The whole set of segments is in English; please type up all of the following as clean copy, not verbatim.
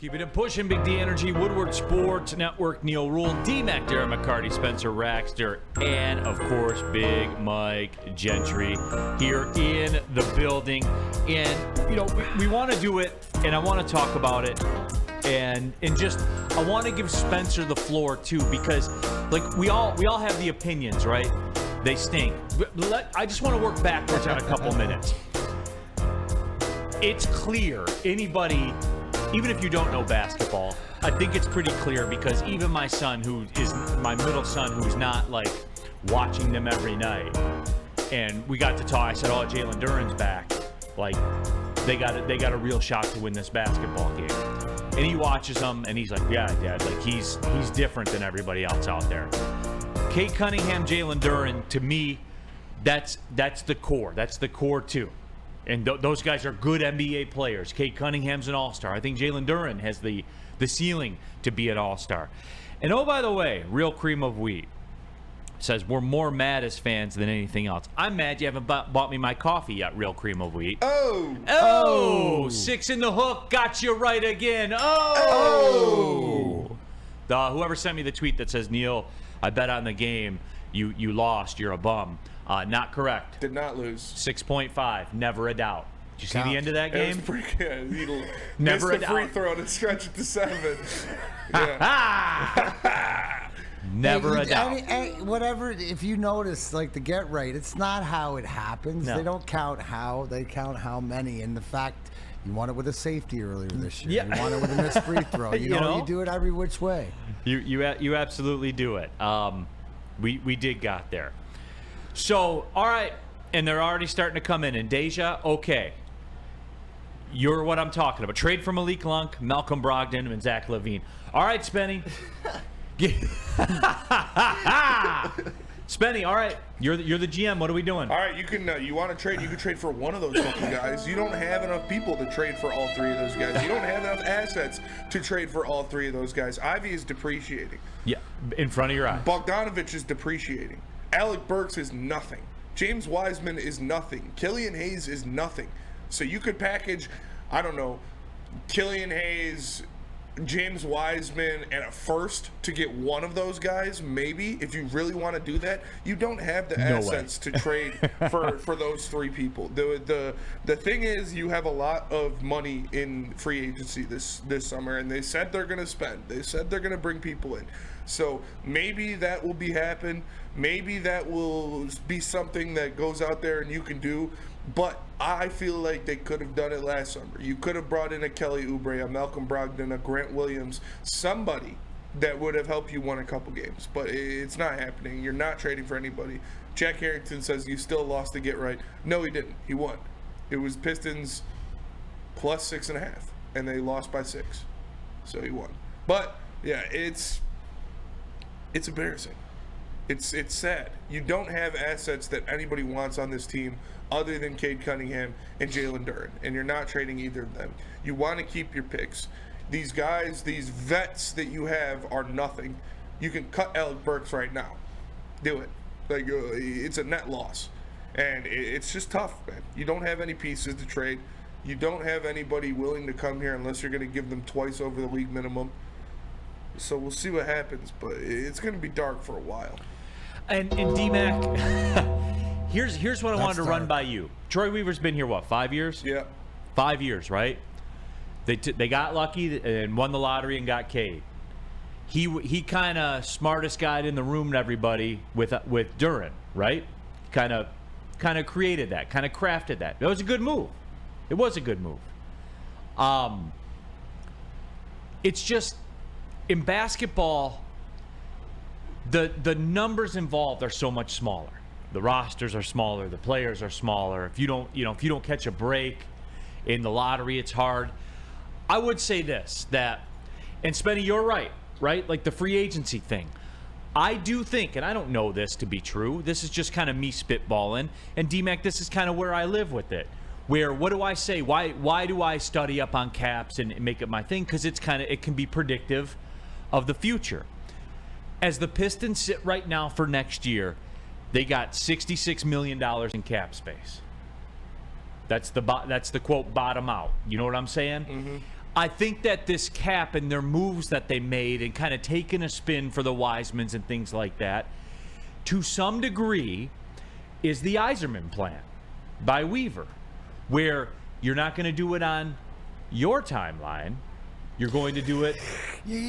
Keeping it pushing, Big D Energy, Woodward Sports Network, Neil Rule, D-Mac, Darren McCarty, Spencer Raxter, and, of course, Big Mike Gentry here in the building. And, you know, we want to do it, and I want to talk about it, and just, I want to give Spencer the floor, too, because, like, we all have the opinions, right? They stink. I just want to work backwards on a couple minutes. It's clear, anybody... Even if you don't know basketball, I think it's pretty clear because even my son, who is my middle son, who's not like watching them every night, and we got to talk. I said, "Oh, Jalen Duren's back. Like they got a real shot to win this basketball game." And he watches them, and he's like, "Yeah, Dad. Like he's different than everybody else out there." Cade Cunningham, Jalen Duren, to me, that's the core. That's the core too. And those guys are good NBA players. Cade Cunningham's an all-star. I think Jalen Duren has the ceiling to be an all-star. And oh, by the way, Real Cream of Wheat says we're more mad as fans than anything else. I'm mad you haven't bought me my coffee yet, Real Cream of Wheat. Oh! 6 in the hook. Got you right again. Oh! Whoever sent me the tweet that says, Neil, I bet on the game. You lost. You're a bum. Not correct. Did not lose. 6.5. Never a doubt. Did you see the end of that game? It was pretty good. He Never missed a a free doubt. throw to stretch it to 7. Yeah. Never a doubt. Whatever. If you notice, like the get right, it's not how it happens. No. They don't count how. They count how many. And the fact you won it with a safety earlier this year. Yeah. You won it with a missed free throw. You know, you do it every which way. You absolutely do it. We did got there. So, all right, and they're already starting to come in. And Deja, okay, you're what I'm talking about. Trade for Malik Monk, Malcolm Brogdon, and Zach LaVine. All right, Spenny. Spenny, all right, you're the GM. What are we doing? All right, you want to trade? You can trade for one of those fucking guys. You don't have enough people to trade for all three of those guys. You don't have enough assets to trade for all three of those guys. Ivy is depreciating. Yeah, in front of your eyes. Bogdanovich is depreciating. Alec Burks is nothing. James Wiseman is nothing. Killian Hayes is nothing. So you could package, I don't know, Killian Hayes, James Wiseman, and a first to get one of those guys, maybe, if you really want to do that. You don't have the assets to trade for those three people. The thing is, you have a lot of money in free agency this summer, and they said they're going to spend. They said they're going to bring people in. So maybe that will happen. Maybe that will be something that goes out there and you can do. But I feel like they could have done it last summer. You could have brought in a Kelly Oubre, a Malcolm Brogdon, a Grant Williams, somebody that would have helped you win a couple games. But it's not happening. You're not trading for anybody. Jack Harrington says you still lost to get right. No, he didn't. He won. It was Pistons plus 6.5, and they lost by 6. So he won. But, yeah, it's embarrassing. It's sad. You don't have assets that anybody wants on this team other than Cade Cunningham and Jalen Duren, and you're not trading either of them. You want to keep your picks. These guys, these vets that you have are nothing. You can cut Alec Burks right now. Do it. Like it's a net loss. And it's just tough, man. You don't have any pieces to trade. You don't have anybody willing to come here unless you're going to give them twice over the league minimum. So we'll see what happens, but it's going to be dark for a while. And D-Mac, here's what I wanted to run by you. Troy Weaver's been here, what, 5 years? Yeah. 5 years, right? They got lucky and won the lottery and got Cade. He kind of smartest guy in the room to everybody with Duren, right? Kind of created that, kind of crafted that. It was a good move. It was a good move. It's just in basketball, the numbers involved are so much smaller. The rosters are smaller. The players are smaller. If you don't catch a break in the lottery, it's hard. I would say this, that, and Spenny, you're right? Like the free agency thing. I do think, and I don't know this to be true, this is just kind of me spitballing, and D-Mac, this is kind of where I live with it. Where, what do I say? Why do I study up on caps and make it my thing? Because it can be predictive of the future. As the Pistons sit right now for next year, they got $66 million in cap space. That's the quote bottom out. You know what I'm saying? Mm-hmm. I think that this cap and their moves that they made and kind of taking a spin for the Wisemans and things like that, to some degree, is the Yzerman plan by Weaver, where you're not going to do it on your timeline. You're going to do it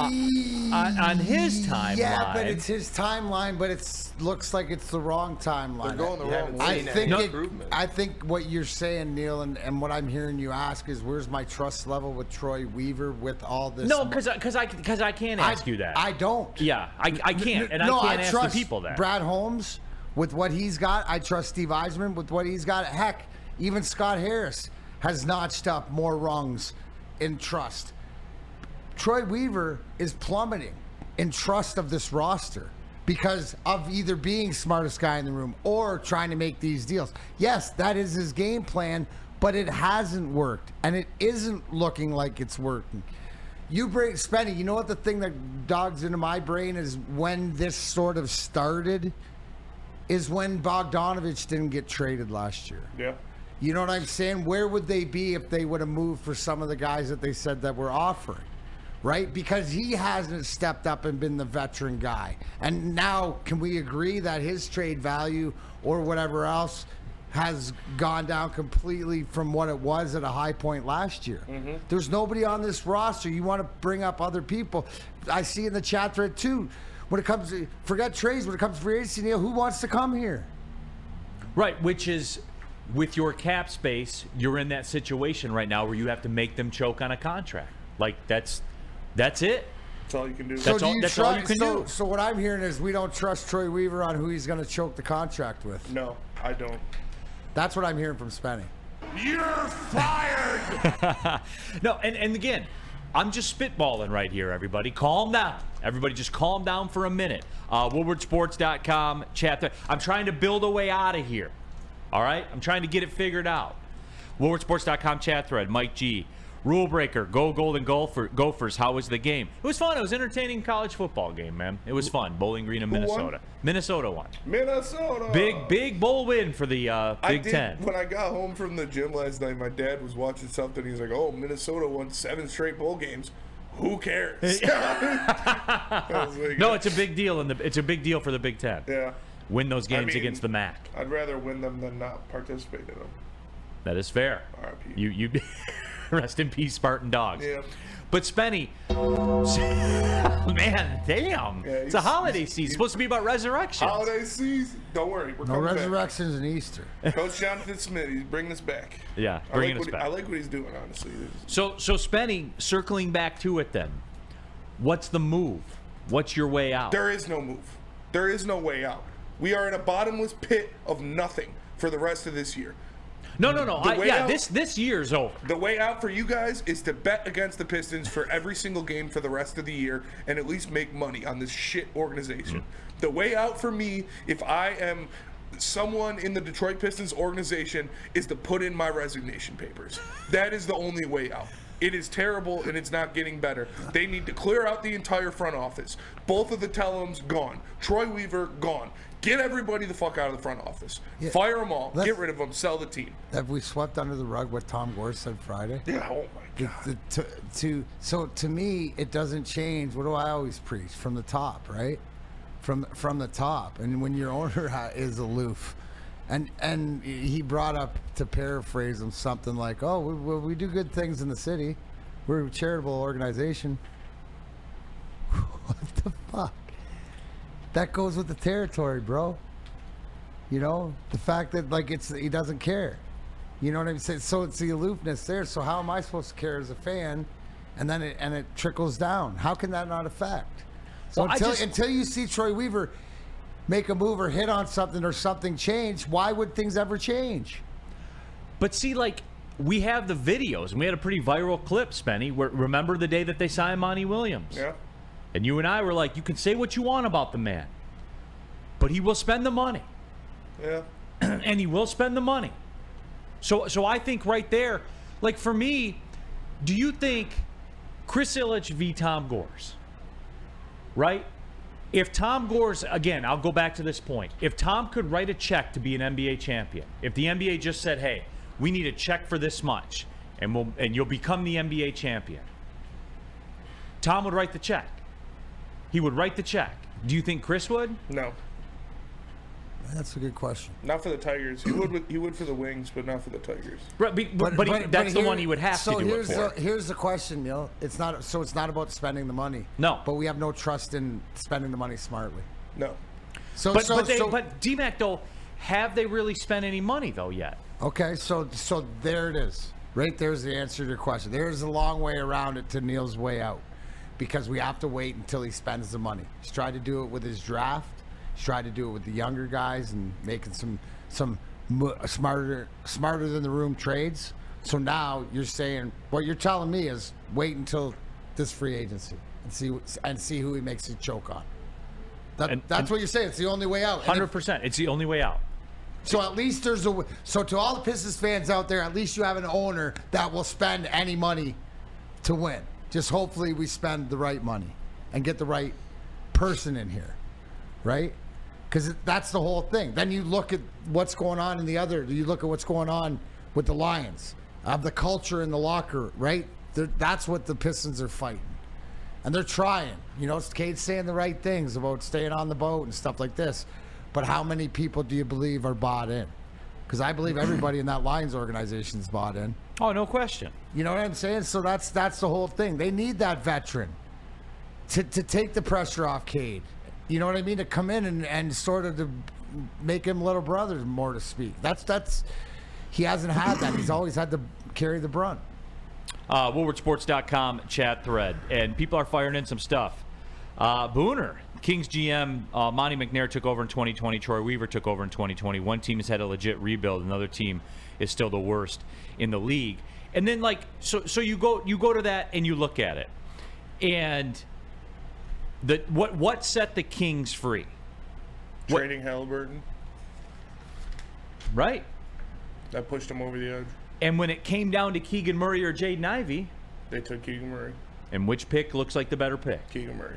on his timeline. Yeah, but it's his timeline, but it looks like it's the wrong timeline. They're going the wrong way. I think what you're saying, Neil, and what I'm hearing you ask is, where's my trust level with Troy Weaver with all this? No, because I can't ask you that. I don't. Yeah, I can't, and I can't ask the people that. Brad Holmes with what he's got. I trust Steve Yzerman with what he's got. Heck, even Scott Harris has notched up more rungs in trust. Troy Weaver is plummeting in trust of this roster because of either being smartest guy in the room or trying to make these deals. Yes, that is his game plan, but it hasn't worked, and it isn't looking like it's working. You bring Spenny, you know what the thing that dogs into my brain is when this sort of started is when Bogdanovich didn't get traded last year. Yeah. You know what I'm saying? Where would they be if they would have moved for some of the guys that they said that were offering? Right? Because he hasn't stepped up and been the veteran guy. And now, can we agree that his trade value or whatever else has gone down completely from what it was at a high point last year? Mm-hmm. There's nobody on this roster. You want to bring up other people. I see in the chat thread, too, when it comes to, forget trades, when it comes to free agency, Neil, who wants to come here? Right, which is, with your cap space, you're in that situation right now where you have to make them choke on a contract. Like, that's it. That's all you can do. That's all you can do. So what I'm hearing is we don't trust Troy Weaver on who he's going to choke the contract with. No, I don't. That's what I'm hearing from Spenny. You're fired! No, and again, I'm just spitballing right here, everybody. Calm down. Everybody just calm down for a minute. Woodwardsports.com chat. I'm trying to build a way out of here. All right? I'm trying to get it figured out. Woodwardsports.com chat thread. Mike G. Rule breaker. Go Golden Gophers. How was the game? It was fun. It was an entertaining college football game, man. It was fun. Bowling Green in Minnesota. Won? Minnesota won. Minnesota! Big bowl win for the Big Ten. When I got home from the gym last night, my dad was watching something. He's like, oh, Minnesota won 7 straight bowl games. Who cares? No, it's a big deal. It's a big deal for the Big Ten. Yeah. Win those games against the MAC. I'd rather win them than not participate in them. That is fair. R.I.P. You rest in peace, Spartan Dogs. Yeah. But Spenny, man, damn. Yeah, it's a holiday season. It's supposed to be about resurrection. Holiday season. Don't worry. We're coming resurrections and Easter. Coach Jonathan Smith, he's bringing us back. Yeah, bringing us back. I like what he's doing, honestly. So Spenny, circling back to it then, what's the move? What's your way out? There is no move. There is no way out. We are in a bottomless pit of nothing for the rest of this year. No. This year's over. The way out for you guys is to bet against the Pistons for every single game for the rest of the year and at least make money on this shit organization. Mm-hmm. The way out for me, if I am someone in the Detroit Pistons organization, is to put in my resignation papers. That is the only way out. It is terrible, and it's not getting better. They need to clear out the entire front office. Both of the Tellums gone. Troy Weaver gone. Get everybody the fuck out of the front office. Yeah. Fire them all. Get rid of them. Sell the team. Have we swept under the rug what Tom Gore said Friday? Yeah. Oh my God. So to me, it doesn't change. What do I always preach? From the top, right? From the top. And when your owner is aloof, and he brought up, to paraphrase him, something like, "Oh, we do good things in the city. We're a charitable organization." What the fuck? That goes with the territory, bro. You know, the fact that he doesn't care. You know what I'm saying? So it's the aloofness there. So how am I supposed to care as a fan? And then it trickles down. How can that not affect? So until you see Troy Weaver make a move or hit on something or something change, why would things ever change? But see, we have the videos, and we had a pretty viral clip, Spenny. Remember the day that they signed Monty Williams? Yeah. And you and I were like, you can say what you want about the man, but he will spend the money. Yeah. And he will spend the money. So I think right there, for me, do you think Chris Ilitch v. Tom Gores, right? If Tom Gores, again, I'll go back to this point. If Tom could write a check to be an NBA champion, if the NBA just said, hey, we need a check for this much, and you'll become the NBA champion. Tom would write the check. He would write the check. Do you think Chris would? No. That's a good question. Not for the Tigers. He would for the Wings, but not for the Tigers. Right, but that's the one he would have to do it for. Here's the question, Neil. It's not about spending the money. No. But we have no trust in spending the money smartly. No. But D-Mac, though, have they really spent any money, though, yet? Okay, so there it is. Right there's the answer to your question. There's a long way around it to Neil's way out, because we have to wait until he spends the money. He's tried to do it with his draft. He's tried to do it with the younger guys and making some smarter than the room trades. So now you're saying, what you're telling me is wait until this free agency and see who he makes it choke on. That's what you're saying. It's the only way out. 100%. It's the only way out. So at least there's a. So to all the Pistons fans out there, at least you have an owner that will spend any money to win. Just hopefully we spend the right money and get the right person in here, right? Because that's the whole thing. Then you look at what's going on in the other. You look at what's going on with the Lions, the culture in the locker, right? That's what the Pistons are fighting, and they're trying. You know, Cade's saying the right things about staying on the boat and stuff like this. But how many people do you believe are bought in? Because I believe everybody in that Lions organization is bought in. Oh, no question. You know what I'm saying? So that's the whole thing. They need that veteran to take the pressure off Cade. You know what I mean? To come in and sort of to make him little brother, more to speak. That's he hasn't had that. He's always had to carry the brunt. WoodwardSports.com chat thread. And people are firing in some stuff. Booner. Kings GM Monty McNair took over in 2020. Troy Weaver took over in 2020. One team has had a legit rebuild. Another team is still the worst in the league. And then, so you go to that and you look at it, and what set the Kings free? Trading Halliburton. Right. That pushed him over the edge. And when it came down to Keegan Murray or Jaden Ivey, they took Keegan Murray. And which pick looks like the better pick? Keegan Murray.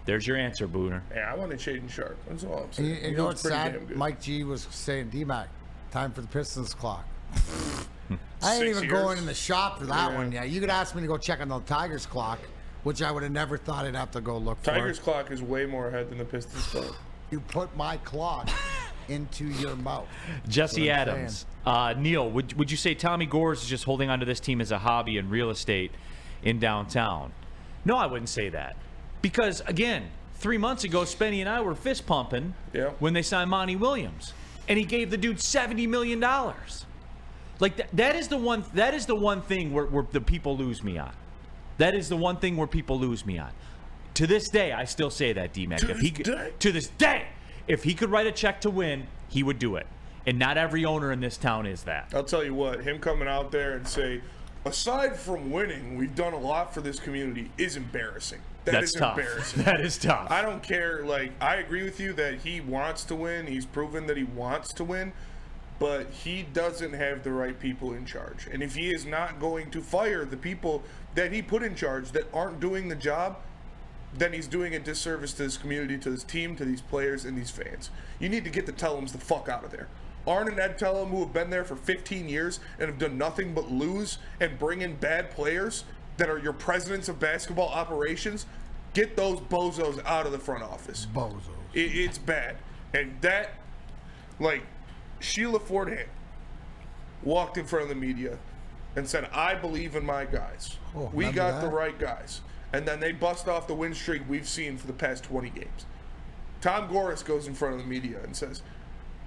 There's your answer, Booner. Yeah, I wanted Shaden Sharp. That's all I'm saying. You know what's sad? Mike G was saying, D-Mac, time for the Pistons clock. I ain't even going in the shop for that one yet. You could ask me to go check on the Tigers clock, which I would have never thought I'd have to go look for. Tigers clock is way more ahead than the Pistons clock. You put my clock into your mouth. Jesse Adams. Neil, would you say Tommy Gores is just holding onto this team as a hobby in real estate in downtown? No, I wouldn't say that. Because, again, 3 months ago, Spenny and I were fist pumping when they signed Monty Williams. And he gave the dude $70 million. Like, that is the one thing where the people lose me on. That is the one thing where people lose me on. To this day, I still say that, D-Mac. To this day, if he could write a check to win, he would do it. And not every owner in this town is that. I'll tell you what, him coming out there and say, aside from winning, we've done a lot for this community is embarrassing. That's tough. Embarrassing. That is tough. I don't care. Like, I agree with you that he wants to win. He's proven that he wants to win. But he doesn't have the right people in charge. And if he is not going to fire the people that he put in charge that aren't doing the job, then he's doing a disservice to this community, to this team, to these players, and these fans. You need to get the Tellums the fuck out of there. Arn and Ed Tellum, who have been there for 15 years and have done nothing but lose and bring in bad players that are your presidents of basketball operations, get those bozos out of the front office. Bozos. It's bad. And that, like, Sheila Fordham walked in front of the media and said, I believe in my guys. We got the right guys. And then they bust off the win streak we've seen for the past 20 games. Tom Gores goes in front of the media and says,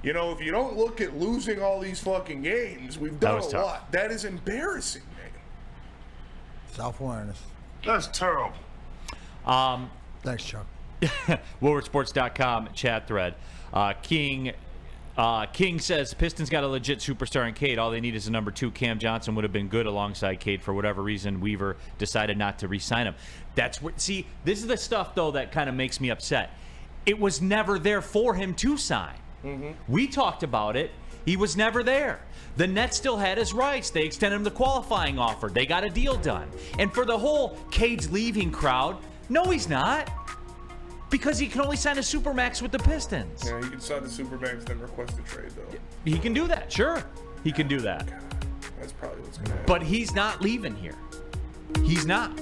you know, if you don't look at losing all these fucking games, we've done a lot. That is embarrassing, man. Self-awareness. That's terrible. Thanks, Chuck. WoodwardSports.com chat thread. King says Pistons got a legit superstar in Cade. All they need is a number 2. Cam Johnson would have been good alongside Cade. For whatever reason, Weaver decided not to re-sign him. That's what. See, this is the stuff though that kind of makes me upset. It was never there for him to sign. Mm-hmm. We talked about it. He was never there. The Nets still had his rights. They extended him the qualifying offer. They got a deal done. And for the whole Cade's leaving crowd, no, he's not. Because he can only sign a Supermax with the Pistons. Yeah, he can sign the Supermax, then request a trade, though. He can do that, sure. He can do that. That's probably what's going to happen. But he's not leaving here. He's not.